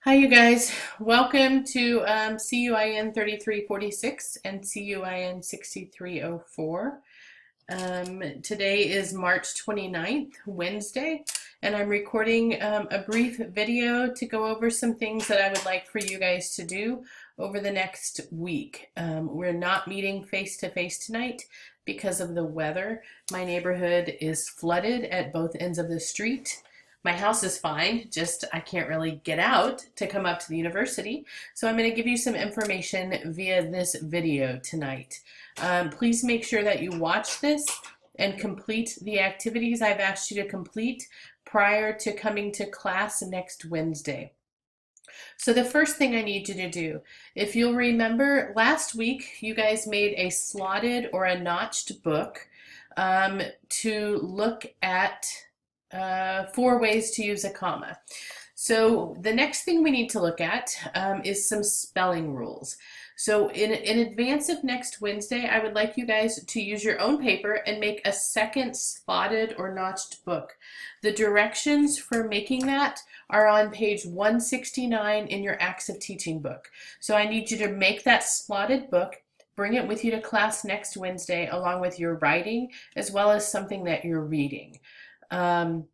Hi, you guys. Welcome to CUIN 3346 and CUIN 6304. Today is March 29th, Wednesday, and I'm recording a brief video to go over some things that I would like for you guys to do over the next week. We're not meeting face-to-face tonight because of the weather. My neighborhood is flooded at both ends of the street. My house is fine, just I can't really get out to come up to the university. So I'm going to give you some information via this video tonight. Please make sure that you watch this and complete the activities I've asked you to complete prior to coming to class next Wednesday. So the first thing I need you to do, if you'll remember, last week you guys made a slotted or a notched book to look at 4 ways to use a comma. So the next thing we need to look at is some spelling rules. So in advance of next Wednesday, I would like you guys to use your own paper and make a second slotted or notched book. The directions for making that are on page 169 in your Acts of Teaching book. So I need you to make that slotted book, bring it with you to class next Wednesday along with your writing as well as something that you're reading. In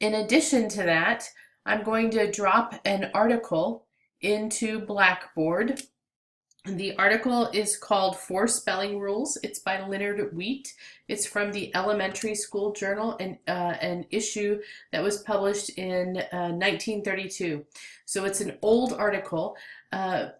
addition to that, I'm going to drop an article into Blackboard. The article is called 4 Spelling Rules. It's by Leonard Wheat. It's from the Elementary School Journal, and an issue that was published in 1932. So it's an old article,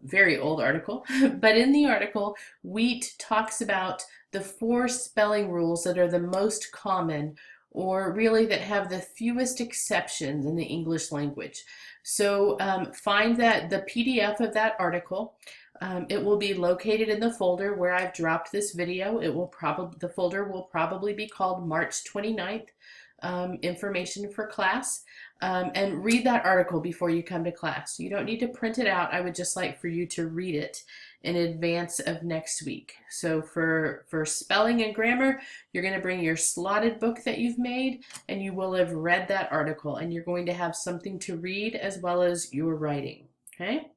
very old article, but in the article, Wheat talks about the 4 spelling rules that are the most common, or really that have the fewest exceptions in the English language. So find that the PDF of that article. It will be located in the folder where I've dropped this video. The folder will probably be called March 29th, information for class. And read that article before you come to class. You don't need to print it out. I would just like for you to read it in advance of next week. So for spelling and grammar, you're going to bring your slotted book that you've made, and you will have read that article, and you're going to have something to read as well as your writing. Okay?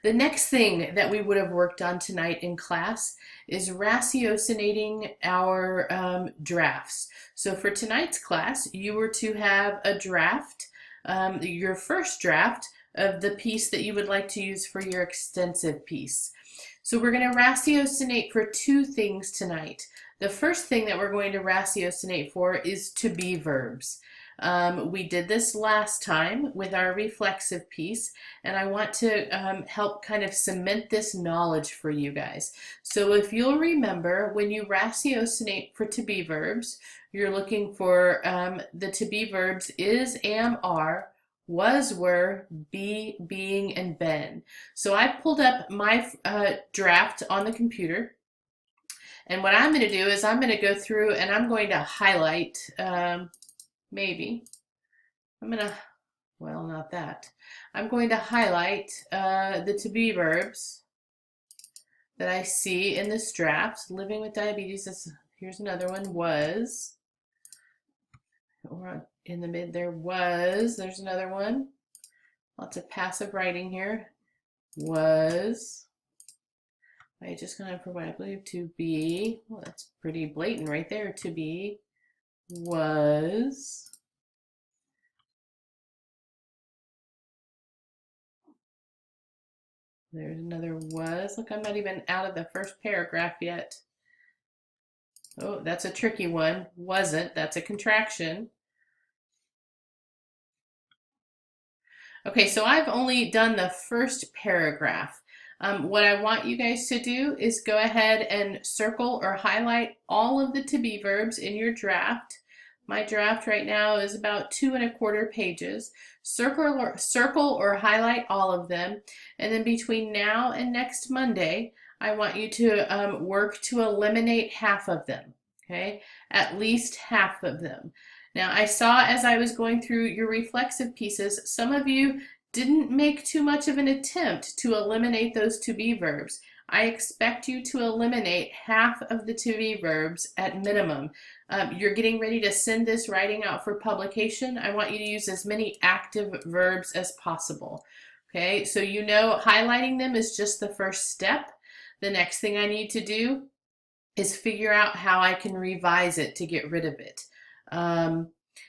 The next thing that we would have worked on tonight in class is ratiocinating our drafts. So for tonight's class, you were to have a draft, your first draft of the piece that you would like to use for your extensive piece. So we're going to ratiocinate for 2 things tonight. The first thing that we're going to ratiocinate for is to be verbs. We did this last time with our reflexive piece, and I want to help kind of cement this knowledge for you guys. So if you'll remember, when you ratiocinate for to be verbs, you're looking for the to be verbs is, am, are, was, were, be, being, and been. So I pulled up my draft on the computer, and what I'm going to do is I'm going to go through and I'm going to highlight maybe. Well, not that. I'm going to highlight the to be verbs that I see in this draft. Living with diabetes, here's another one, was. Or in the mid there, was. There's another one. Lots of passive writing here. Was. I just going to provide, I believe, to be. Well, that's pretty blatant right there. To be. Was. There's another was. Look, I'm not even out of the first paragraph yet. Oh, that's a tricky one. Wasn't. That's a contraction. Okay, so I've only done the first paragraph. What I want you guys to do is go ahead and circle or highlight all of the to be verbs in your draft. My draft right now is about 2 1/4 pages. Circle or highlight all of them, and then between now and next Monday, I want you to work to eliminate half of them. Okay, at least half of them. Now, I saw as I was going through your reflexive pieces, some of you didn't make too much of an attempt to eliminate those to be verbs. I expect you to eliminate half of the to be verbs at minimum. You're getting ready to send this writing out for publication. I want you to use as many active verbs as possible. Okay, so you know highlighting them is just the first step. The next thing I need to do is figure out how I can revise it to get rid of it.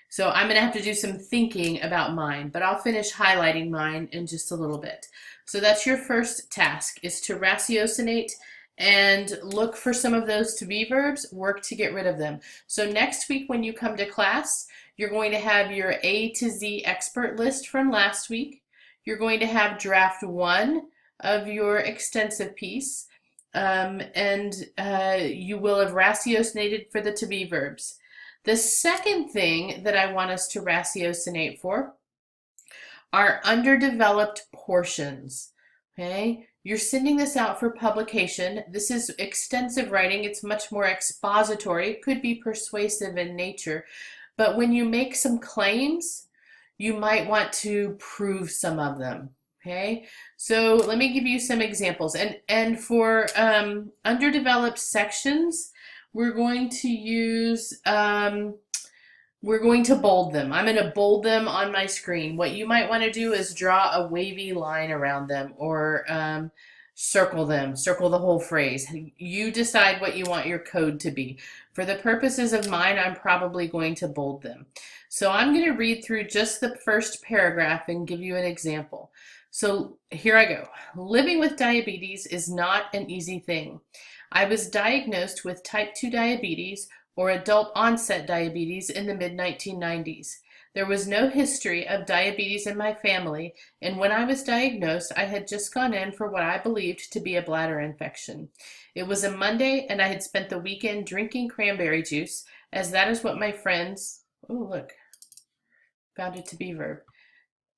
So I'm going to have to do some thinking about mine, but I'll finish highlighting mine in just a little bit. So that's your first task, is to ratiocinate and look for some of those to be verbs, work to get rid of them. So next week when you come to class, you're going to have your A to Z expert list from last week. You're going to have draft 1 of your extensive piece, and you will have ratiocinated for the to be verbs. The second thing that I want us to ratiocinate for are underdeveloped portions. Okay, you're sending this out for publication. This is extensive writing. It's much more expository. It could be persuasive in nature, but when you make some claims, you might want to prove some of them. Okay, so let me give you some examples. And for underdeveloped sections, we're going to use, we're going to bold them. I'm going to bold them on my screen. What you might want to do is draw a wavy line around them, or circle them, circle the whole phrase. You decide what you want your code to be. For the purposes of mine, I'm probably going to bold them. So I'm going to read through just the first paragraph and give you an example. So here I go. Living with diabetes is not an easy thing. I was diagnosed with type 2 diabetes, or adult onset diabetes, in the mid-1990s. There was no history of diabetes in my family, and when I was diagnosed, I had just gone in for what I believed to be a bladder infection. It was a Monday, and I had spent the weekend drinking cranberry juice, as that is what my friends, oh look, found a to be verb,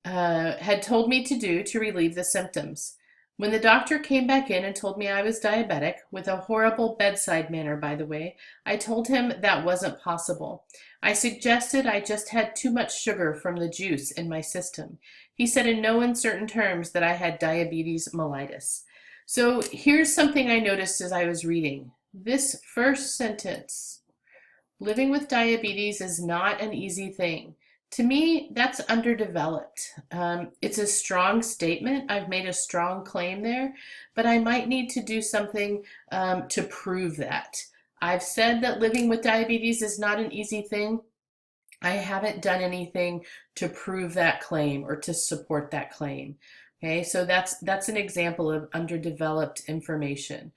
had told me to do to relieve the symptoms. When the doctor came back in and told me I was diabetic, with a horrible bedside manner, by the way, I told him that wasn't possible. I suggested I just had too much sugar from the juice in my system. He said in no uncertain terms that I had diabetes mellitus. So here's something I noticed as I was reading. This first sentence, living with diabetes is not an easy thing. To me, that's underdeveloped. It's a strong statement. I've made a strong claim there, but I might need to do something to prove that. I've said that living with diabetes is not an easy thing. I haven't done anything to prove that claim or to support that claim. Okay, so that's an example of underdeveloped information.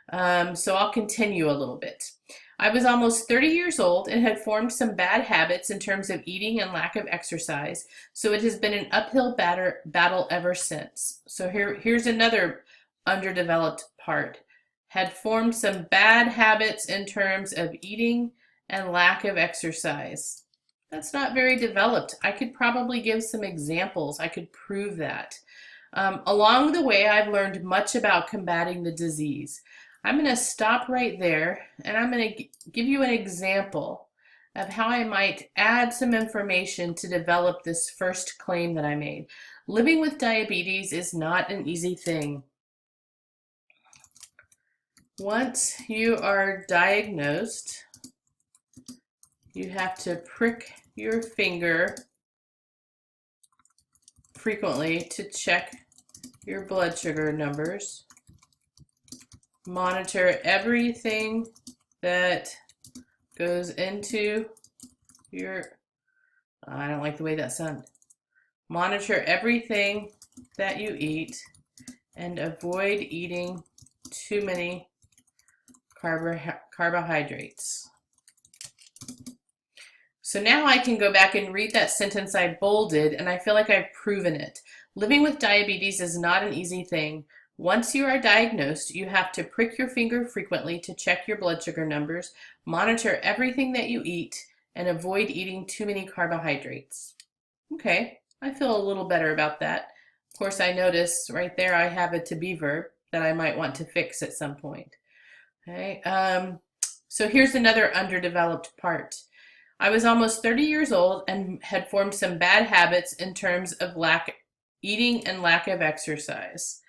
So I'll continue a little bit. I was almost 30 years old and had formed some bad habits in terms of eating and lack of exercise, so it has been an uphill battle ever since. So here's another underdeveloped part. Had formed some bad habits in terms of eating and lack of exercise. That's not very developed. I could probably give some examples. I could prove that. Along the way, I've learned much about combating the disease. I'm going to stop right there, and I'm going to give you an example of how I might add some information to develop this first claim that I made. Living with diabetes is not an easy thing. Once you are diagnosed, you have to prick your finger frequently to check your blood sugar numbers. Monitor everything that goes into your, I don't like the way that sounded. Monitor everything that you eat and avoid eating too many carbohydrates. So now I can go back and read that sentence I bolded, and I feel like I've proven it. Living with diabetes is not an easy thing. Once you are diagnosed, you have to prick your finger frequently to check your blood sugar numbers, monitor everything that you eat, and avoid eating too many carbohydrates. Okay, I feel a little better about that. Of course, I notice right there I have a to be verb that I might want to fix at some point. Okay, so here's another underdeveloped part. I was almost 30 years old and had formed some bad habits in terms of eating and lack of exercise.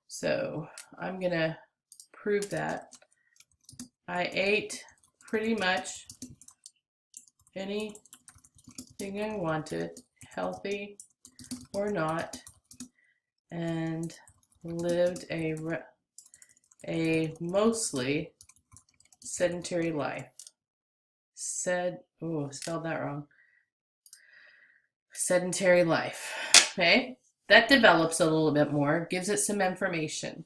So I'm gonna prove that. I ate pretty much anything I wanted, healthy or not, and lived a mostly sedentary life. Spelled that wrong. Sedentary life. Okay, that develops a little bit more, gives it some information.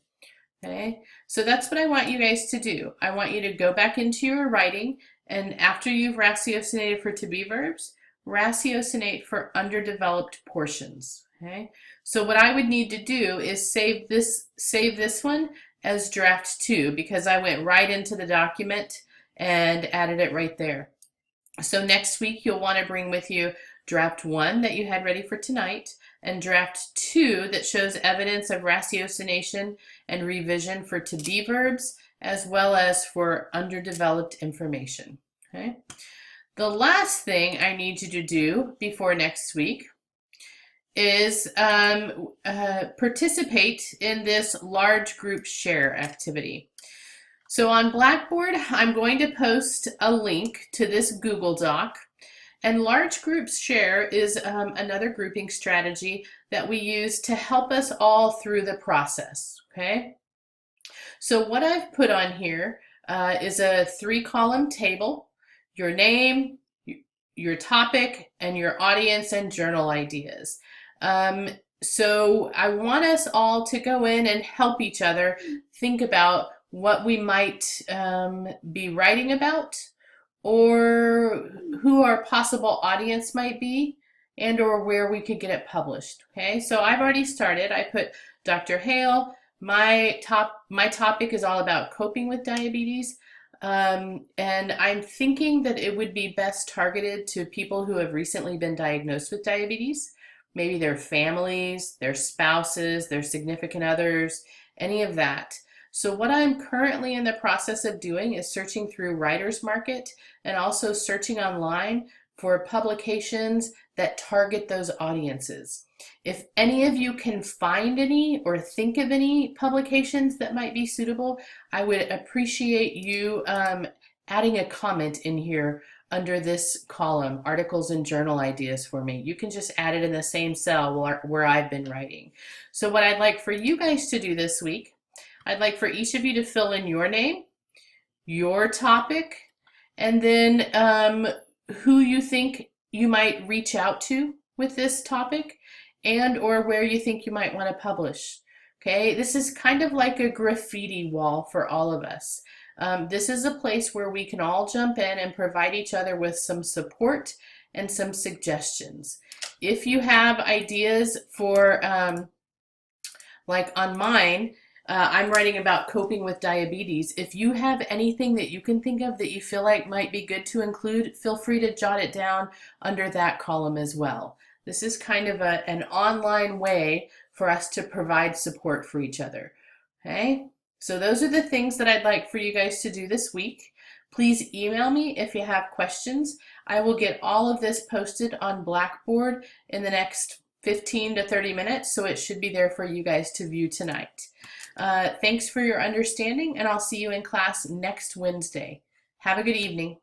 Okay, so that's what I want you guys to do. I want you to go back into your writing, and after you've ratiocinated for to be verbs, ratiocinate for underdeveloped portions. Okay, so what I would need to do is save this one as draft 2, because I went right into the document and added it right there. So next week you'll want to bring with you draft 1 that you had ready for tonight, and draft 2 that shows evidence of ratiocination and revision for to be verbs, as well as for underdeveloped information. Okay. The last thing I need you to do before next week is participate in this large group share activity. So on Blackboard, I'm going to post a link to this Google Doc. And large groups share is another grouping strategy that we use to help us all through the process, okay? So what I've put on here is a 3-column table: your name, your topic, and your audience and journal ideas. So I want us all to go in and help each other think about what we might be writing about, or who our possible audience might be, and or where we could get it published. Okay, so I've already started. I put Dr. Hale. My topic is all about coping with diabetes, and I'm thinking that it would be best targeted to people who have recently been diagnosed with diabetes, maybe their families, their spouses, their significant others, any of that. So what I'm currently in the process of doing is searching through Writer's Market and also searching online for publications that target those audiences. If any of you can find any or think of any publications that might be suitable, I would appreciate you adding a comment in here under this column, articles and journal ideas, for me. You can just add it in the same cell where I've been writing. So what I'd like for you guys to do this week, I'd like for each of you to fill in your name, your topic, and then who you think you might reach out to with this topic, and or where you think you might want to publish. Okay, this is kind of like a graffiti wall for all of us. This is a place where we can all jump in and provide each other with some support and some suggestions. If you have ideas for, like on mine, I'm writing about coping with diabetes. If you have anything that you can think of that you feel like might be good to include, feel free to jot it down under that column as well. This is kind of an online way for us to provide support for each other. Okay, so those are the things that I'd like for you guys to do this week. Please email me if you have questions. I will get all of this posted on Blackboard in the next 15 to 30 minutes, so it should be there for you guys to view tonight. Thanks for your understanding, and I'll see you in class next Wednesday. Have a good evening.